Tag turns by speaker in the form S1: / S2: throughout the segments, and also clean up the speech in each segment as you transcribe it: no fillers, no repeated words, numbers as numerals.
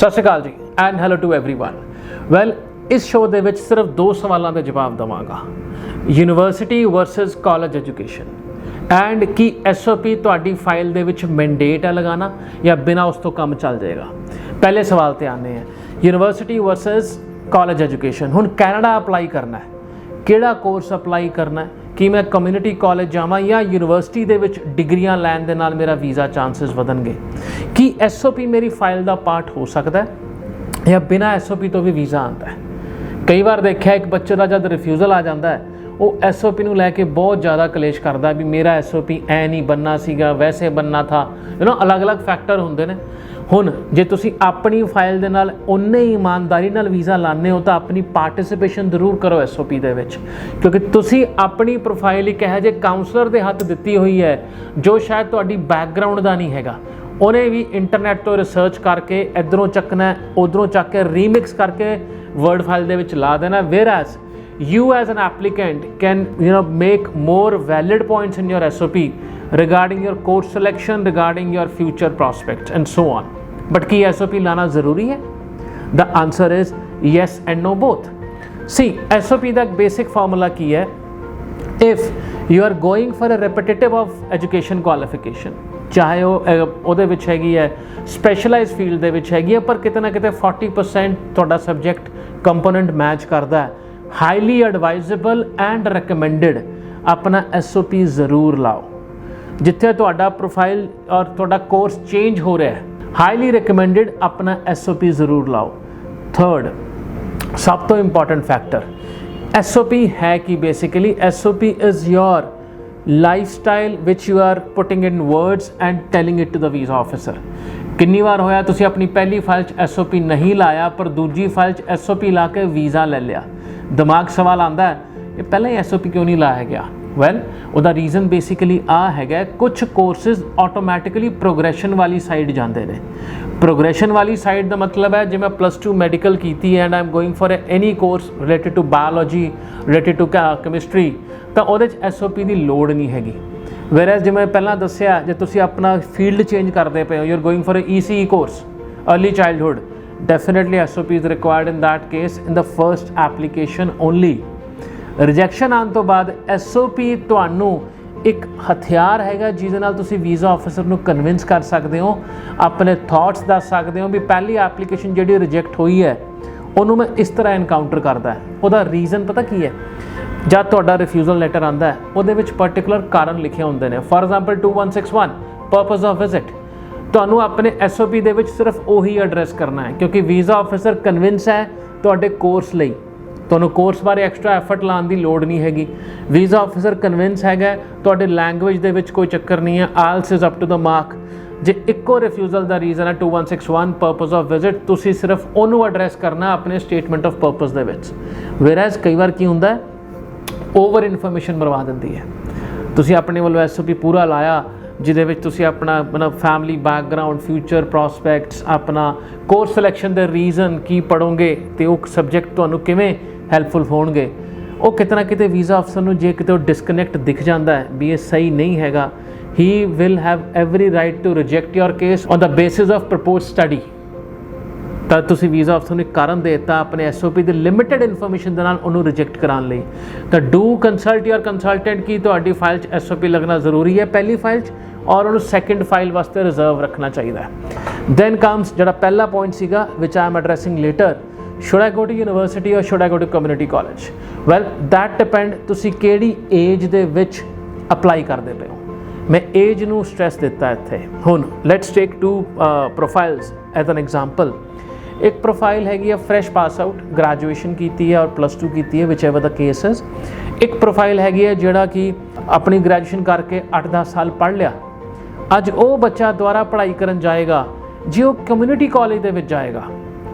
S1: ਸਤਿ ਸ਼੍ਰੀ ਅਕਾਲ ਜੀ and hello to everyone. Well ਇਸ ਸ਼ੋਅ ਦੇ ਵਿੱਚ ਸਿਰਫ ਦੋ ਸਵਾਲਾਂ ਦੇ ਜਵਾਬ ਦਵਾਂਗਾ, university versus college education and ਕੀ SOP ਤੁਹਾਡੀ ਫਾਈਲ ਦੇ ਵਿੱਚ ਮੈਂਡੇਟ ਹੈ ਲਗਾਣਾ ਜਾਂ ਬਿਨਾਂ ਉਸ ਤੋਂ ਕੰਮ ਚੱਲ ਜਾਏਗਾ। ਪਹਿਲੇ ਸਵਾਲ ਤੇ ਆਨੇ ਆ, ਯੂਨੀਵਰਸਿਟੀ ਵਰਸਸ ਕਾਲਜ ਐਜੂਕੇਸ਼ਨ। ਹੁਣ ਕੈਨੇਡਾ ਅਪਲਾਈ ਕਰਨਾ ਹੈ, ਕਿਹੜਾ ਕੋਰਸ ਅਪਲਾਈ ਕਰਨਾ ਹੈ, ਕਿ ਮੈਂ ਕਮਿਊਨਿਟੀ ਕਾਲਜ ਜਾਵਾਂ ਜਾਂ ਯੂਨੀਵਰਸਿਟੀ ਦੇ ਵਿੱਚ ਡਿਗਰੀਆਂ ਲੈਣ ਦੇ ਨਾਲ ਮੇਰਾ ਵੀਜ਼ਾ ਚਾਂਸਸ ਵਧਣਗੇ। ਕੀ SOP ਮੇਰੀ ਫਾਈਲ ਦਾ ਪਾਰਟ ਹੋ ਸਕਦਾ ਹੈ ਜਾਂ ਬਿਨਾਂ SOP ਤੋਂ ਵੀ ਵੀਜ਼ਾ ਆਉਂਦਾ ਹੈ। ਕਈ ਵਾਰ ਦੇਖਿਆ ਇੱਕ ਬੱਚੇ ਦਾ ਜਦ ਰਿਫਿਊਜ਼ਲ ਆ ਜਾਂਦਾ ਹੈ ਉਹ SOP ਨੂੰ ਲੈ ਕੇ ਬਹੁਤ ਜ਼ਿਆਦਾ ਕਲੇਸ਼ ਕਰਦਾ ਵੀ ਮੇਰਾ SOP ਐ ਨਹੀਂ ਬਣਨਾ ਸੀਗਾ, ਵੈਸੇ ਬਣਨਾ ਥਾ, ਅਲੱਗ-ਅਲੱਗ ਫੈਕਟਰ ਹੁੰਦੇ ਨੇ। ਹੁਣ ਜੇ ਤੁਸੀਂ ਆਪਣੀ ਫਾਈਲ ਦੇ ਨਾਲ ਉਨੇ ਹੀ ਇਮਾਨਦਾਰੀ ਨਾਲ ਵੀਜ਼ਾ ਲਾਉਂਦੇ ਹੋ ਤਾਂ ਆਪਣੀ ਪਾਰਟਿਸਿਪੇਸ਼ਨ ਜ਼ਰੂਰ ਕਰੋ SOP ਦੇ ਵਿੱਚ, ਕਿਉਂਕਿ ਤੁਸੀਂ ਆਪਣੀ ਪ੍ਰੋਫਾਈਲ ਇੱਕ ਇਹੋ ਜਿਹੇ ਕਾਉਂਸਲਰ ਦੇ ਹੱਥ ਦਿੱਤੀ ਹੋਈ ਹੈ ਜੋ ਸ਼ਾਇਦ ਤੁਹਾਡੀ ਬੈਕਗਰਾਊਂਡ ਦਾ ਨਹੀਂ ਹੈਗਾ। ਉਹਨੇ ਵੀ ਇੰਟਰਨੈਟ ਤੋਂ ਰਿਸਰਚ ਕਰਕੇ ਇੱਧਰੋਂ ਚੱਕਣਾ ਉੱਧਰੋਂ ਚੱਕ ਕੇ ਰੀਮਿਕਸ ਕਰਕੇ ਵਰਡ ਫਾਈਲ ਦੇ ਵਿੱਚ ਲਾ ਦੇਣਾ। whereas you as an applicant can make more valid points in your SOP regarding your course selection, regarding your future prospects and so on. But Ki SOP ਲਾना ਜ਼ਰੂਰੀ ਹੈ? The answer is yes and no both. See, SOP the basic formula ਕੀ ਹੈ? If you are going for a repetitive of education qualification, ਚਾਹੇ ਉਹਦੇ ਵਿੱਚ ਹੈਗੀ ਹੈ specialise field ਦੇ ਵਿੱਚ ਹੈਗੀ ਹੈ, ਪਰ ਕਿਤੇ ਨਾ ਕਿਤੇ 40% ਤੁਹਾਡਾ ਸਬਜੈਕਟ ਕੰਪੋਨੈਂਟ ਮੈਚ ਕਰਦਾ ਹੈ, ਹਾਈਲੀ ਐਡਵਾਈਜ਼ੇਬਲ ਐਂਡ ਰਿਕਮੈਂਡਡ ਆਪਣਾ SOP ਜ਼ਰੂਰ ਲਾਓ। ਜਿੱਥੇ ਤੁਹਾਡਾ ਪ੍ਰੋਫਾਈਲ ਔਰ ਤੁਹਾਡਾ ਕੋਰਸ ਚੇਂਜ ਹੋ ਰਿਹਾ ਹੈ, ਹਾਈਲੀ ਰਿਕਮੈਂਡਡ ਆਪਣਾ SOP ਜ਼ਰੂਰ ਲਾਓ। ਥਰਡ ਸਭ ਤੋਂ ਇੰਪੋਰਟੈਂਟ ਫੈਕਟਰ SOP ਹੈ ਕਿ basically SOP is your lifestyle which you are putting in words and telling it to the visa officer. ਕਿੰਨੀ ਵਾਰ ਹੋਇਆ ਤੁਸੀਂ ਆਪਣੀ ਪਹਿਲੀ ਫਾਈਲ 'ਚ SOP ਨਹੀਂ ਲਾਇਆ ਪਰ ਦੂਜੀ ਫਾਈਲ 'ਚ SOP ਲਾ ਕੇ ਵੀਜ਼ਾ ਲੈ ਲਿਆ। ਦਿਮਾਗ ਸਵਾਲ ਆਉਂਦਾ ਹੈ ਇਹ ਪਹਿਲਾਂ ਹੀ SOP ਕਿਉਂ ਨਹੀਂ ਲਾਇਆ ਗਿਆ? ਵੈਲ ਉਹਦਾ ਰੀਜ਼ਨ ਬੇਸਿਕਲੀ ਆ ਹੈਗਾ, ਕੁਝ ਕੋਰਸਿਸ ਆਟੋਮੈਟਿਕਲੀ ਪ੍ਰੋਗਰੈਸ਼ਨ ਵਾਲੀ ਸਾਈਡ ਜਾਂਦੇ ਨੇ। ਪ੍ਰੋਗਰੈਸ਼ਨ ਵਾਲੀ ਸਾਈਡ ਦਾ ਮਤਲਬ ਹੈ ਜਿਵੇਂ +2 ਮੈਡੀਕਲ ਕੀਤੀ and I am going for any course related to biology, related to chemistry, ਤਾਂ ਉਹਦੇ 'ਚ SOP ਦੀ ਲੋੜ ਨਹੀਂ ਹੈਗੀ। whereas ਜਿਵੇਂ ਪਹਿਲਾਂ ਦੱਸਿਆ ਜੇ ਤੁਸੀਂ ਆਪਣਾ ਫੀਲਡ ਚੇਂਜ ਕਰਦੇ ਪਏ ਹੋ, you are going for ECE course, early childhood, definitely SOP is required in that case in the first application only. Rejection ਆਉਣ ਤੋਂ ਬਾਅਦ SOP ਤੁਹਾਨੂੰ ਇੱਕ ਹਥਿਆਰ ਹੈਗਾ ਜਿਹਦੇ ਨਾਲ ਤੁਸੀਂ ਵੀਜ਼ਾ ਆਫਿਸਰ ਨੂੰ ਕਨਵਿੰਸ ਕਰ ਸਕਦੇ ਹੋ, ਆਪਣੇ ਥਾਟਸ ਦੱਸ ਸਕਦੇ ਹੋ ਵੀ ਪਹਿਲੀ ਐਪਲੀਕੇਸ਼ਨ ਜਿਹੜੀ ਰਿਜੈਕਟ ਹੋਈ ਹੈ ਉਹਨੂੰ ਮੈਂ ਇਸ ਤਰ੍ਹਾਂ ਐਨਕਾਊਂਟਰ ਕਰਦਾ। ਉਹਦਾ ਰੀਜ਼ਨ ਪਤਾ ਕੀ ਹੈ? ਜਦ ਤੁਹਾਡਾ ਰਿਫਿਊਜ਼ਲ ਲੈਟਰ ਆਉਂਦਾ ਹੈ ਉਹਦੇ ਵਿੱਚ ਪਰਟੀਕੂਲਰ ਕਾਰਨ ਲਿਖੇ ਹੁੰਦੇ ਨੇ। For example 2161 purpose of visit, ਤੁਹਾਨੂੰ ਆਪਣੇ SOP ਦੇ ਵਿੱਚ ਸਿਰਫ ਉਹੀ ਐਡਰੈਸ ਕਰਨਾ ਹੈ ਕਿਉਂਕਿ ਵੀਜ਼ਾ ਆਫਿਸਰ ਕਨਵਿੰਸ ਹੈ ਤੁਹਾਡੇ ਕੋਰਸ ਲਈ, ਤੁਹਾਨੂੰ ਕੋਰਸ ਬਾਰੇ ਐਕਸਟਰਾ ਐਫਰਟ ਲਾਉਣ ਦੀ ਲੋੜ ਨਹੀਂ ਹੈਗੀ। ਵੀਜ਼ਾ ਆਫਿਸਰ ਕਨਵਿੰਸ ਹੈਗਾ ਤੁਹਾਡੇ ਲੈਂਗੁਏਜ ਦੇ ਵਿੱਚ ਕੋਈ ਚੱਕਰ ਨਹੀਂ ਹੈ, IELTS is up to the mark. ਜੇ ਇੱਕੋ ਰਿਫਿਊਜ਼ਲ ਦਾ ਰੀਜ਼ਨ ਹੈ 2161 ਪਰਪਸ ਆਫ ਵਿਜ਼ਿਟ, ਤੁਸੀਂ ਸਿਰਫ ਉਹਨੂੰ ਐਡਰੈਸ ਕਰਨਾ ਆਪਣੇ ਸਟੇਟਮੈਂਟ ਆਫ ਪਰਪਸ ਦੇ ਵਿੱਚ। whereas ਕਈ ਵਾਰ ਕੀ ਹੁੰਦਾ ਓਵਰ ਇਨਫੋਰਮੇਸ਼ਨ ਮਰਵਾ ਦਿੰਦੀ ਹੈ। ਤੁਸੀਂ ਆਪਣੇ ਵੱਲੋਂ SOP ਪੂਰਾ ਲਾਇਆ ਜਿਹਦੇ ਵਿੱਚ ਤੁਸੀਂ ਆਪਣਾ ਫੈਮਿਲੀ ਬੈਕਗਰਾਊਂਡ, ਫਿਊਚਰ ਪ੍ਰੋਸਪੈਕਟਸ, ਆਪਣਾ ਕੋਰਸ ਸਿਲੈਕਸ਼ਨ ਦੇ ਰੀਜ਼ਨ ਕੀ ਪੜ੍ਹੋਗੇ ਅਤੇ ਉਹ ਸਬਜੈਕਟ ਤੁਹਾਨੂੰ ਕਿਵੇਂ ਹੈਲਪਫੁਲ ਹੋਣਗੇ, ਉਹ ਕਿਤੇ ਨਾ ਕਿਤੇ ਵੀਜ਼ਾ ਅਫਸਰ ਨੂੰ ਜੇ ਕਿਤੇ ਉਹ ਡਿਸਕਨੈਕਟ ਦਿਖ ਜਾਂਦਾ ਹੈ ਵੀ ਇਹ ਸਹੀ ਨਹੀਂ ਹੈਗਾ, he will have every right to reject your case on the basis of propose study. ਤਾਂ ਤੁਸੀਂ ਵੀਜ਼ਾ ਅਫਸਰ ਨੂੰ ਇੱਕ ਕਾਰਨ ਦੇ ਦਿੱਤਾ ਆਪਣੇ SOP ਦੀ ਲਿਮਿਟਡ ਇਨਫੋਰਮੇਸ਼ਨ ਦੇ ਨਾਲ ਉਹਨੂੰ ਰਿਜੈਕਟ ਕਰਾਉਣ ਲਈ। ਤਾਂ ਡੂ ਕੰਸਲਟ ਯੋਰ ਕੰਸਲਟੈਂਟ ਕਿ ਤੁਹਾਡੀ ਫਾਈਲ 'ਚ SOP ਲੱਗਣਾ ਜ਼ਰੂਰੀ ਹੈ ਪਹਿਲੀ ਫਾਈਲ 'ਚ, ਔਰ ਉਹਨੂੰ ਸੈਕਿੰਡ ਫਾਈਲ ਵਾਸਤੇ ਰਿਜ਼ਰਵ ਰੱਖਣਾ ਚਾਹੀਦਾ ਹੈ। ਦੈਨ ਕਮਸ ਜਿਹੜਾ ਪਹਿਲਾ ਪੁਆਇੰਟ ਸੀਗਾ which I am addressing later, should I go to university or should I go to community college? well that depend ਤੁਸੀਂ ਕਿਹੜੀ ਏਜ ਦੇ ਵਿੱਚ ਅਪਲਾਈ ਕਰਦੇ ਪਏ ਹੋ। ਮੈਂ ਏਜ ਨੂੰ ਸਟ੍ਰੈਸ ਦਿੱਤਾ ਇੱਥੇ। ਹੁਣ let's take 2 profiles as an example. ਇੱਕ ਪ੍ਰੋਫਾਈਲ ਹੈਗੀ ਆ ਫਰੈਸ਼ ਪਾਸ ਆਊਟ, ਗ੍ਰੈਜੂਏਸ਼ਨ ਕੀਤੀ ਹੈ ਔਰ +2 ਕੀਤੀ ਹੈ, ਵਿਚ ਐਵਰ ਦ ਕੇਸ ਇਜ਼। ਇੱਕ ਪ੍ਰੋਫਾਈਲ ਹੈਗੀ ਹੈ ਜਿਹੜਾ ਕਿ ਆਪਣੀ ਗ੍ਰੈਜੂਏਸ਼ਨ ਕਰਕੇ 8-10 ਸਾਲ ਪੜ੍ਹ ਲਿਆ। ਅੱਜ ਉਹ ਬੱਚਾ ਦੁਬਾਰਾ ਪੜ੍ਹਾਈ ਕਰਨ ਜਾਏਗਾ ਜੇ ਉਹ ਕਮਿਊਨਿਟੀ ਕਾਲਜ ਦੇ ਵਿੱਚ ਜਾਏਗਾ।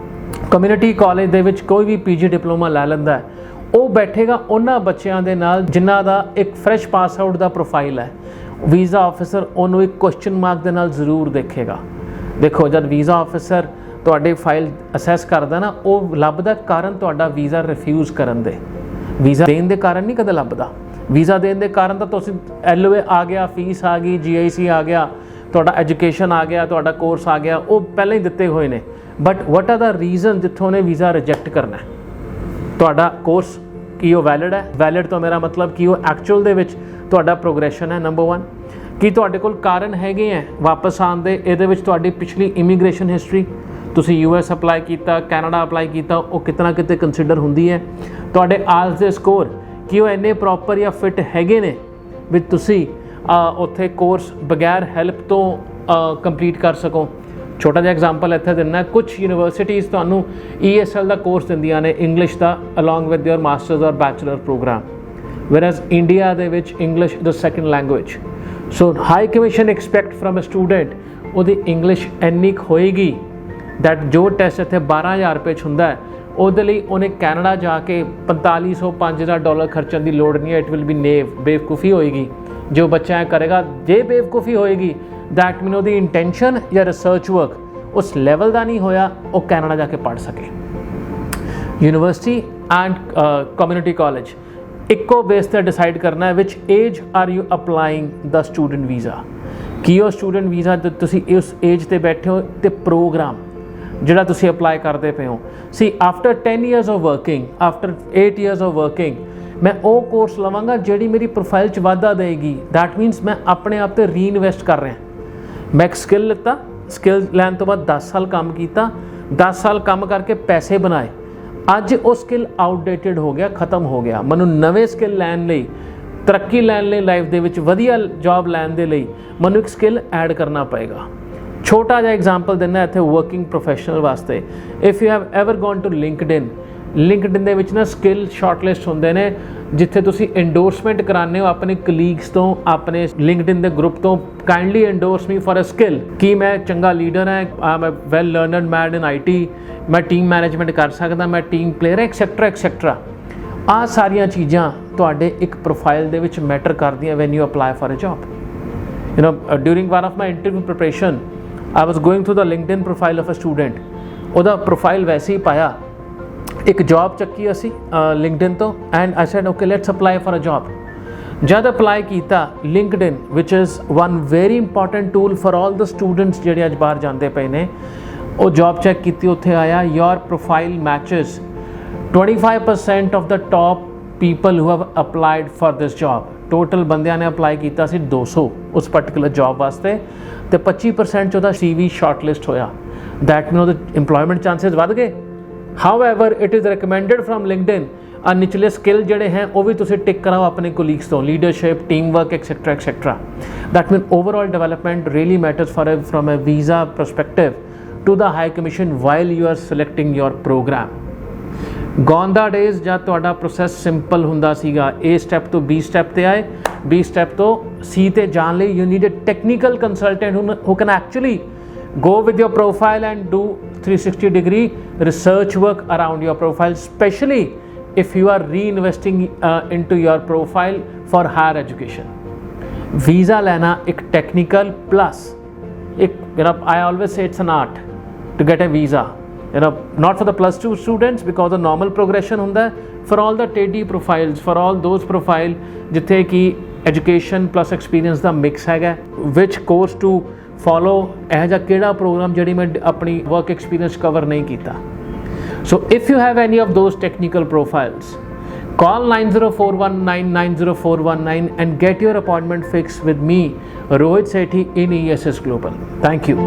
S1: ਕਮਿਊਨਿਟੀ ਕਾਲਜ ਦੇ ਵਿੱਚ ਕੋਈ ਵੀ PG ਡਿਪਲੋਮਾ ਲੈ ਲੈਂਦਾ ਹੈ, ਉਹ ਬੈਠੇਗਾ ਉਹਨਾਂ ਬੱਚਿਆਂ ਦੇ ਨਾਲ ਜਿਨ੍ਹਾਂ ਦਾ ਇੱਕ ਫਰੈਸ਼ ਪਾਸ ਆਊਟ ਦਾ ਪ੍ਰੋਫਾਈਲ ਹੈ। ਵੀਜ਼ਾ ਆਫਿਸਰ ਉਹਨੂੰ ਇੱਕ ਕੁਐਸਚਨ ਮਾਰਕ ਦੇ ਨਾਲ ਜ਼ਰੂਰ ਦੇਖੇਗਾ। ਦੇਖੋ ਜਦ ਵੀਜ਼ਾ ਆਫਿਸਰ ਤੁਹਾਡੀ ਫਾਈਲ ਅਸੈਸ ਕਰਦਾ ਨਾ, ਉਹ ਲੱਭਦਾ ਕਾਰਨ ਤੁਹਾਡਾ ਵੀਜ਼ਾ ਰਿਫਿਊਜ਼ ਕਰਨ ਦੇ, ਵੀਜ਼ਾ ਦੇਣ ਦੇ ਕਾਰਨ ਨਹੀਂ ਕਦੇ ਲੱਭਦਾ। ਵੀਜ਼ਾ ਦੇਣ ਦੇ ਕਾਰਨ ਤਾਂ ਤੁਸੀਂ LOA ਆ ਗਿਆ, ਫੀਸ ਆ ਗਈ, GIC ਆ ਗਿਆ, ਤੁਹਾਡਾ ਐਜੂਕੇਸ਼ਨ ਆ ਗਿਆ, ਤੁਹਾਡਾ ਕੋਰਸ ਆ ਗਿਆ, ਉਹ ਪਹਿਲਾਂ ਹੀ ਦਿੱਤੇ ਹੋਏ ਨੇ। But what are the reason ਜਿੱਥੋਂ ਉਹਨੇ ਵੀਜ਼ਾ ਰਿਜੈਕਟ ਕਰਨਾ ਹੈ। ਤੁਹਾਡਾ ਕੋਰਸ ਕੀ ਉਹ ਵੈਲਿਡ ਹੈ? ਵੈਲਿਡ ਤੋਂ ਮੇਰਾ ਮਤਲਬ ਕਿ ਉਹ ਐਕਚੁਅਲ ਦੇ ਵਿੱਚ ਤੁਹਾਡਾ ਪ੍ਰੋਗਰੈਸ਼ਨ ਹੈ, ਨੰਬਰ 1। ਕੀ ਤੁਹਾਡੇ ਕੋਲ ਕਾਰਨ ਹੈਗੇ ਹੈ ਵਾਪਸ ਆਉਣ ਦੇ? ਇਹਦੇ ਵਿੱਚ ਤੁਹਾਡੀ ਪਿਛਲੀ ਇਮੀਗ੍ਰੇਸ਼ਨ ਹਿਸਟਰੀ, ਤੁਸੀਂ US ਅਪਲਾਈ ਕੀਤਾ, ਕੈਨੇਡਾ ਅਪਲਾਈ ਕੀਤਾ, ਉਹ ਕਿਤਨਾ ਕਿਤੇ ਕੰਸੀਡਰ ਹੁੰਦੀ ਹੈ। ਤੁਹਾਡੇ ਆਇਲਸ ਦੇ ਸਕੋਰ ਕੀ ਉਹ ਇੰਨੇ ਪ੍ਰੋਪਰ ਜਾਂ ਫਿਟ ਹੈਗੇ ਨੇ ਵੀ ਤੁਸੀਂ ਉੱਥੇ ਕੋਰਸ ਬਗੈਰ ਹੈਲਪ ਤੋਂ ਕੰਪਲੀਟ ਕਰ ਸਕੋ। ਛੋਟਾ ਜਿਹਾ ਐਗਜ਼ਾਮਪਲ ਇੱਥੇ ਦਿੰਦਾ, ਕੁਛ ਯੂਨੀਵਰਸਿਟੀਜ਼ ਤੁਹਾਨੂੰ ESL ਦਾ ਕੋਰਸ ਦਿੰਦੀਆਂ ਨੇ ਇੰਗਲਿਸ਼ ਦਾ along with your masters or bachelor program, whereas India ਦੇ ਵਿੱਚ English the second language. So high commission expect from a student ਉਹਦੀ ਇੰਗਲਿਸ਼ ਇੰਨੀ ਕੁ ਹੋਏਗੀ ਦੈਟ ਜੋ ਟੈਸਟ ਇੱਥੇ 12,000 ਰੁਪਏ 'ਚ ਹੁੰਦਾ ਹੈ, ਉਹਦੇ ਲਈ ਉਹਨੇ ਕੈਨੇਡਾ ਜਾ ਕੇ $4,500 ਖਰਚਣ ਦੀ ਲੋੜ ਨਹੀਂ ਹੈ। ਇਟ ਵਿਲ ਬੀ ਬੇਵਕੂਫੀ ਹੋਏਗੀ ਜੋ ਬੱਚਾ ਕਰੇਗਾ। ਜੇ ਬੇਵਕੂਫੀ ਹੋਏਗੀ ਦੈਟ ਮੀਨ ਉਹਦੀ ਇੰਟੈਂਸ਼ਨ ਜਾਂ ਰਿਸਰਚ ਵਰਕ ਉਸ ਲੈਵਲ ਦਾ ਨਹੀਂ ਹੋਇਆ, ਉਹ ਕੈਨੇਡਾ ਜਾ ਕੇ ਪੜ੍ਹ ਸਕੇ। ਯੂਨੀਵਰਸਿਟੀ ਐਂਡ ਕਮਿਊਨਿਟੀ ਕਾਲਜ ਇੱਕੋ ਬੇਸ 'ਤੇ ਡਿਸਾਈਡ ਕਰਨਾ ਹੈ which age are you applying ਦਾ ਸਟੂਡੈਂਟ ਵੀਜ਼ਾ। ਕੀ ਉਹ ਸਟੂਡੈਂਟ ਵੀਜ਼ਾ ਜਦ ਤੁਸੀਂ ਉਸ ਏਜ 'ਤੇ ਬੈਠੇ ਹੋ ਅਤੇ ਪ੍ਰੋਗਰਾਮ ਜਿਹੜਾ ਤੁਸੀਂ ਅਪਲਾਈ ਕਰਦੇ ਪਏ ਹੋ। ਸੀ after 10 years of working, after 8 years of working, ਮੈਂ ਉਹ ਕੋਰਸ ਲਵਾਂਗਾ ਜਿਹੜੀ ਮੇਰੀ ਪ੍ਰੋਫਾਈਲ 'ਚ ਵਾਧਾ ਦੇਗੀ। ਦੈਟ ਮੀਨਸ ਮੈਂ ਆਪਣੇ ਆਪ 'ਤੇ ਰੀਇਨਵੈਸਟ ਕਰ ਰਿਹਾ। ਮੈਂ ਇੱਕ ਸਕਿੱਲ ਲਿੱਤਾ, ਸਕਿੱਲ ਲੈਣ ਤੋਂ ਬਾਅਦ 10 ਸਾਲ ਕੰਮ ਕੀਤਾ, 10 ਸਾਲ ਕੰਮ ਕਰਕੇ ਪੈਸੇ ਬਣਾਏ। ਅੱਜ ਉਹ ਸਕਿੱਲ ਆਊਟਡੇਟਡ ਹੋ ਗਿਆ, ਖਤਮ ਹੋ ਗਿਆ। ਮੈਨੂੰ ਨਵੇਂ ਸਕਿੱਲ ਲੈਣ ਲਈ, ਤਰੱਕੀ ਲੈਣ ਲਈ, ਲਾਈਫ ਦੇ ਵਿੱਚ ਵਧੀਆ ਜੌਬ ਲੈਣ ਦੇ ਲਈ ਮੈਨੂੰ ਇੱਕ ਸਕਿੱਲ ਐਡ ਕਰਨਾ ਪਏਗਾ। ਛੋਟਾ ਜਿਹਾ ਐਗਜ਼ਾਮਪਲ ਦਿੰਦਾ ਇੱਥੇ ਵਰਕਿੰਗ ਪ੍ਰੋਫੈਸ਼ਨਲ ਵਾਸਤੇ। If you have ever gone to LinkedIn ਦੇ ਵਿੱਚ ਨਾ ਸਕਿੱਲ ਸ਼ਾਰਟਲਿਸਟ ਹੁੰਦੇ ਨੇ ਜਿੱਥੇ ਤੁਸੀਂ ਇੰਡੋਰਸਮੈਂਟ ਕਰਾਉਂਦੇ ਹੋ ਆਪਣੇ ਕਲੀਗਸ ਤੋਂ, ਆਪਣੇ ਲਿੰਕਡਇਨ ਦੇ ਗਰੁੱਪ ਤੋਂ। Kindly endorse me for a skill ਕਿ ਮੈਂ ਚੰਗਾ ਲੀਡਰ ਹਾਂ, I'm a well learned man in IT, ਮੈਂ ਟੀਮ ਮੈਨੇਜਮੈਂਟ ਕਰ ਸਕਦਾ, ਮੈਂ ਟੀਮ ਪਲੇਅਰ ਐਕਸੈਕਟਰਾ। ਆਹ ਸਾਰੀਆਂ ਚੀਜ਼ਾਂ ਤੁਹਾਡੇ ਇੱਕ ਪ੍ਰੋਫਾਈਲ ਦੇ ਵਿੱਚ ਮੈਟਰ ਕਰਦੀਆਂ when you apply for a job. You know during one of my interview preparation I was going through the LinkedIn profile of a student. ਉਹਦਾ ਪ੍ਰੋਫਾਈਲ ਵੈਸੇ ਹੀ ਪਾਇਆ, ਇੱਕ ਜੌਬ ਚੱਕੀ ਅਸੀਂ LinkedIn ਤੋਂ, and I said okay let's apply for a job. ਜਦ apply ਕੀਤਾ LinkedIn which is one very important tool for all the students ਜਿਹੜੇ ਅੱਜ ਬਾਹਰ ਜਾਂਦੇ ਪਏ ਨੇ, ਉਹ ਜੌਬ ਚੈੱਕ ਕੀਤੀ, ਉੱਥੇ ਆਇਆ your profile matches 25% of the top people who have applied for this job. Total ਬੰਦਿਆਂ ਨੇ ਅਪਲਾਈ ਕੀਤਾ ਸੀ 200 ਉਸ ਪਾਰਟੀਕੂਲਰ ਜੌਬ ਵਾਸਤੇ, ਅਤੇ 25% 'ਚ ਉਹਦਾ CV ਸ਼ਾਰਟਲਿਸਟ ਹੋਇਆ। ਦੈਟ ਮੀਨ ਉਹਦੇ ਇੰਪਲੋਇਮੈਂਟ ਚਾਂਸਿਸ ਵੱਧ ਗਏ। However it is recommended from LinkedIn ਆ ਨਿਚਲੇ ਸਕਿੱਲ ਜਿਹੜੇ ਹੈ ਉਹ ਵੀ ਤੁਸੀਂ ਟਿਕ ਕਰਾਓ ਆਪਣੇ ਕੋਲੀਗਸ ਤੋਂ, leadership, team work etcetera. That mean overall development really matters from a visa perspective to the high commission while you are selecting your program. Gone the days ਜਦ ਤੁਹਾਡਾ ਪ੍ਰੋਸੈਸ ਸਿੰਪਲ ਹੁੰਦਾ ਸੀਗਾ, A ਸਟੈਪ ਤੋਂ B step 'ਤੇ ਆਏ, B step ਤੋਂ C 'ਤੇ ਜਾਣ ਲਈ you need a technical consultant who can actually go with your profile and do 360-degree research work around your profile, especially if you are reinvesting into your profile for higher education. Visa ਲੈਣਾ ਇੱਕ technical plus ਇੱਕ I always say it's an art to get a visa. Not for the +2 students because the normal progression ਹੁੰਦਾ ਹੈ, for all the TD profiles, for all those profile ਜਿੱਥੇ ਕਿ education plus experience ਦਾ mix ਹੈਗਾ, which course to follow, ਇਹੋ ਜਿਹਾ ਕਿਹੜਾ programme ਜਿਹੜੀ ਮੈਂ ਆਪਣੀ work experience cover ਨਹੀਂ ਕੀਤਾ। So if you have any of those technical profiles, call 9041990419 and get your appointment fixed with me, Rohit Sethi in ESS Global. Thank you.